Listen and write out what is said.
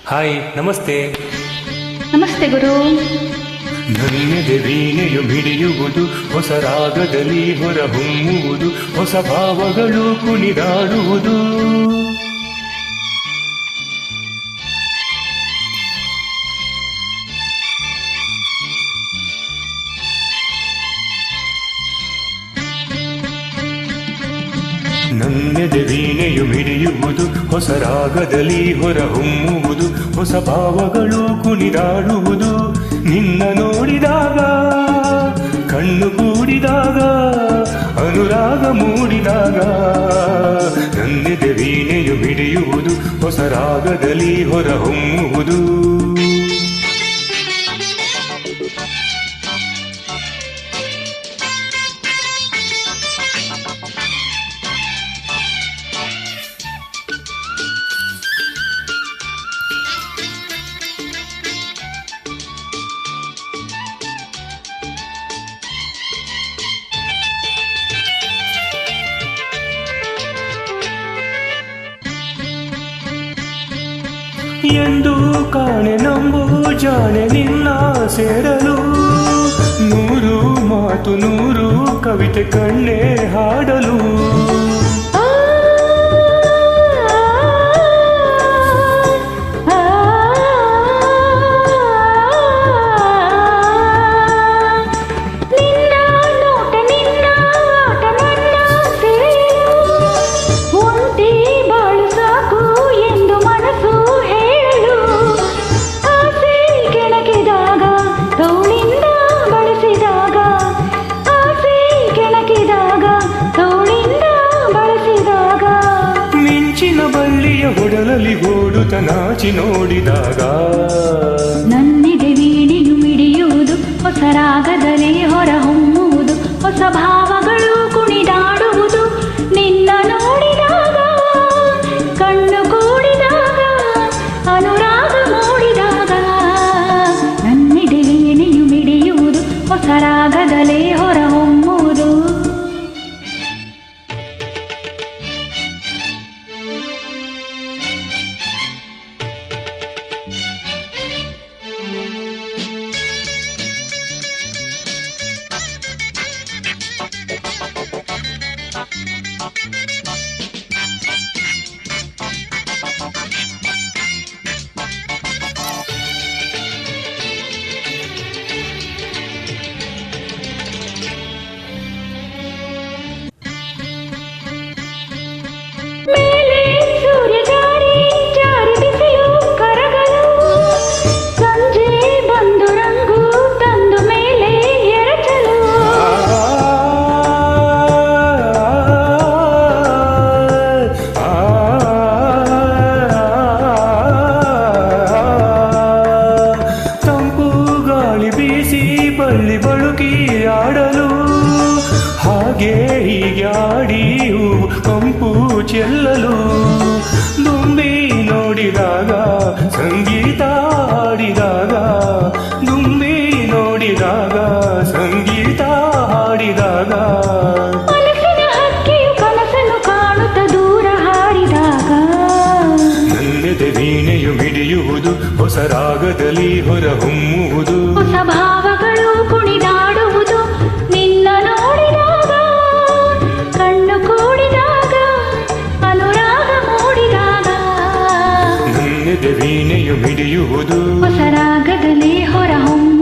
Hi, ನಮಸ್ತೆ. ನಮಸ್ತೆ ಗುರು. ನನ್ನೆದೆ ವೀಣೆಯು ಮಿಡಿಯುವುದು, ಹೊಸ ರಾಗದಲ್ಲಿ ಹೊರಹೊಮ್ಮುವುದು, ಹೊಸ ಭಾವಗಳು ಕುಣಿದಾಡುವುದು. ನನ್ನೆದೆ ವೀಣೆಯು ಮಿಡಿಯುವುದು, ಹೊಸ ರಾಗದಲ್ಲಿ ಹೊರಹೊಮ್ಮುವುದು, ಹೊಸ ಭಾವಗಳು ಕುಣಿದಾಡುವುದು. ನಿನ್ನ ನೋಡಿದಾಗ, ಕಣ್ಣು ಕೂಡಿದಾಗ, ಅನುರಾಗ ಮೂಡಿದಾಗ, ನನ್ನೆದೆ ವೀಣೆಯು ಮಿಡಿಯುವುದು, ಹೊಸ ರಾಗದಲ್ಲಿ ಹೊರಹೊಮ್ಮುವುದು. ಎಂದು ಕಾಣೆ ನಂಬು ಜಾಣೆ ನಿನ್ನ ಸೇರಲು, ನೂರು ಮಾತು ನೂರು ಕವಿತೆ ಕಣ್ಣೆ ಹಾಡಲು. ಬಳ್ಳಿಯ ಹೊಡಲಲ್ಲಿ ಓಡುತ್ತ ನಾಚಿ ನೋಡಿದಾಗ, ನನ್ನಿದೆ ವೀಣೆಯು ಮಿಡಿಯುವುದು, ಹೊಸ ರಾಗದಲ್ಲಿ ಹೊರಹೊಮ್ಮುವುದು, ಹೊಸ ಭಾವಗಳು ಕುಣಿದಾಡುವುದು. ನಿನ್ನ ನೋಡಿದಾಗ, ಕಣ್ಣು ಕೂಡಿದಾಗ, ಅನುರಾಗ ಮೂಡಿದಾಗ, ನನ್ನಿದೆ ವೀಣೆಯು ಮಿಡಿಯುವುದು, ಹೊಸ ರಾಗದಲ್ಲಿ ಹೊರಹೊಮ್ಮುವುದು. ಮೇಲೆ ಸೂರ್ಯ ಜಾರಿ ಜಾರಿ ಬಿಸಿಯು ಕರಗಲು, ಸಂಜೆ ಬಂದು ರಂಗು ತಂದು ಮೇಲೆ ಎರಚಲು. ತಂಪು ಗಾಳಿ ಬೀಸಿ ಬಳ್ಳಿ ಬಳುಕಿ ಆಡಲು, ಹಾಗೆ ಹೀಗೆ ಆಡಿ ಕಂಪು ಚೆಲ್ಲಲು. ದುಂಬಿ ನೋಡಿದಾಗ ಸಂಗೀತ ಹಾಡಿದಾಗ, ದುಂಬಿ ನೋಡಿದಾಗ ಸಂಗೀತ ಹಾಡಿದಾಗ, ಮನಸ್ಸಿನ ಹಕ್ಕಿಯು ಕನಸನ್ನು ಕಾಣುತ್ತ ದೂರ ಹಾಡಿದಾಗ, ನನ್ನೆದೆ ವೀಣೆಯು ಮಿಡಿಯುವುದು, ಹೊಸ ರಾಗದಲ್ಲಿ ಹೊರಹೊಮ್ಮುವುದು, ಹೊಸ ಭಾವಗಳು ಕುಣಿದಾಡುವುದು. ನಿನ್ನ ನೋಡಿದಾಗ, ಕಣ್ಣು ಕೂಡಿದಾಗ, ಅನುರಾಗ ಮೂಡಿದಾಗ, ನನ್ನೆದೆ ವೀಣೆಯು ಮಿಡಿಯುವುದು, ಹೊಸ ರಾಗದಲ್ಲಿ ಹೊರಹೊಮ್ಮುವುದು.